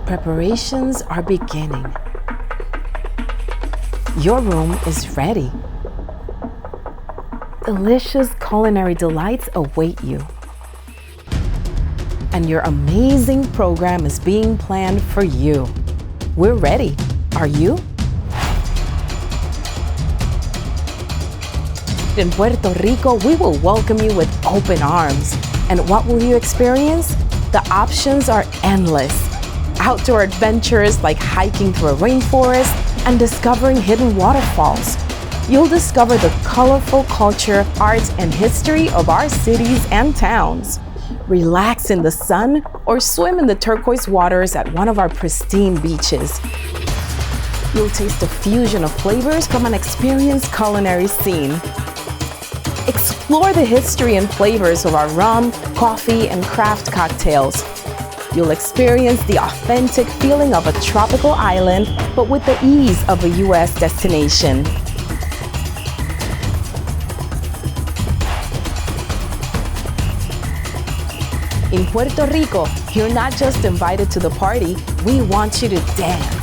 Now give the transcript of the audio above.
Preparations are beginning. Your room is ready. Delicious culinary delights await you. And your amazing program is being planned for you. We're ready. Are you? In Puerto Rico, we will welcome you with open arms. And what will you experience? The options are endless. Outdoor adventures like hiking through a rainforest and discovering hidden waterfalls. You'll discover the colorful culture, art, and history of our cities and towns. Relax in the sun or swim in the turquoise waters at one of our pristine beaches. You'll taste a fusion of flavors from an experienced culinary scene. Explore the history and flavors of our rum, coffee, and craft cocktails. You'll experience the authentic feeling of a tropical island, but with the ease of a U.S. destination. In Puerto Rico, you're not just invited to the party, we want you to dance.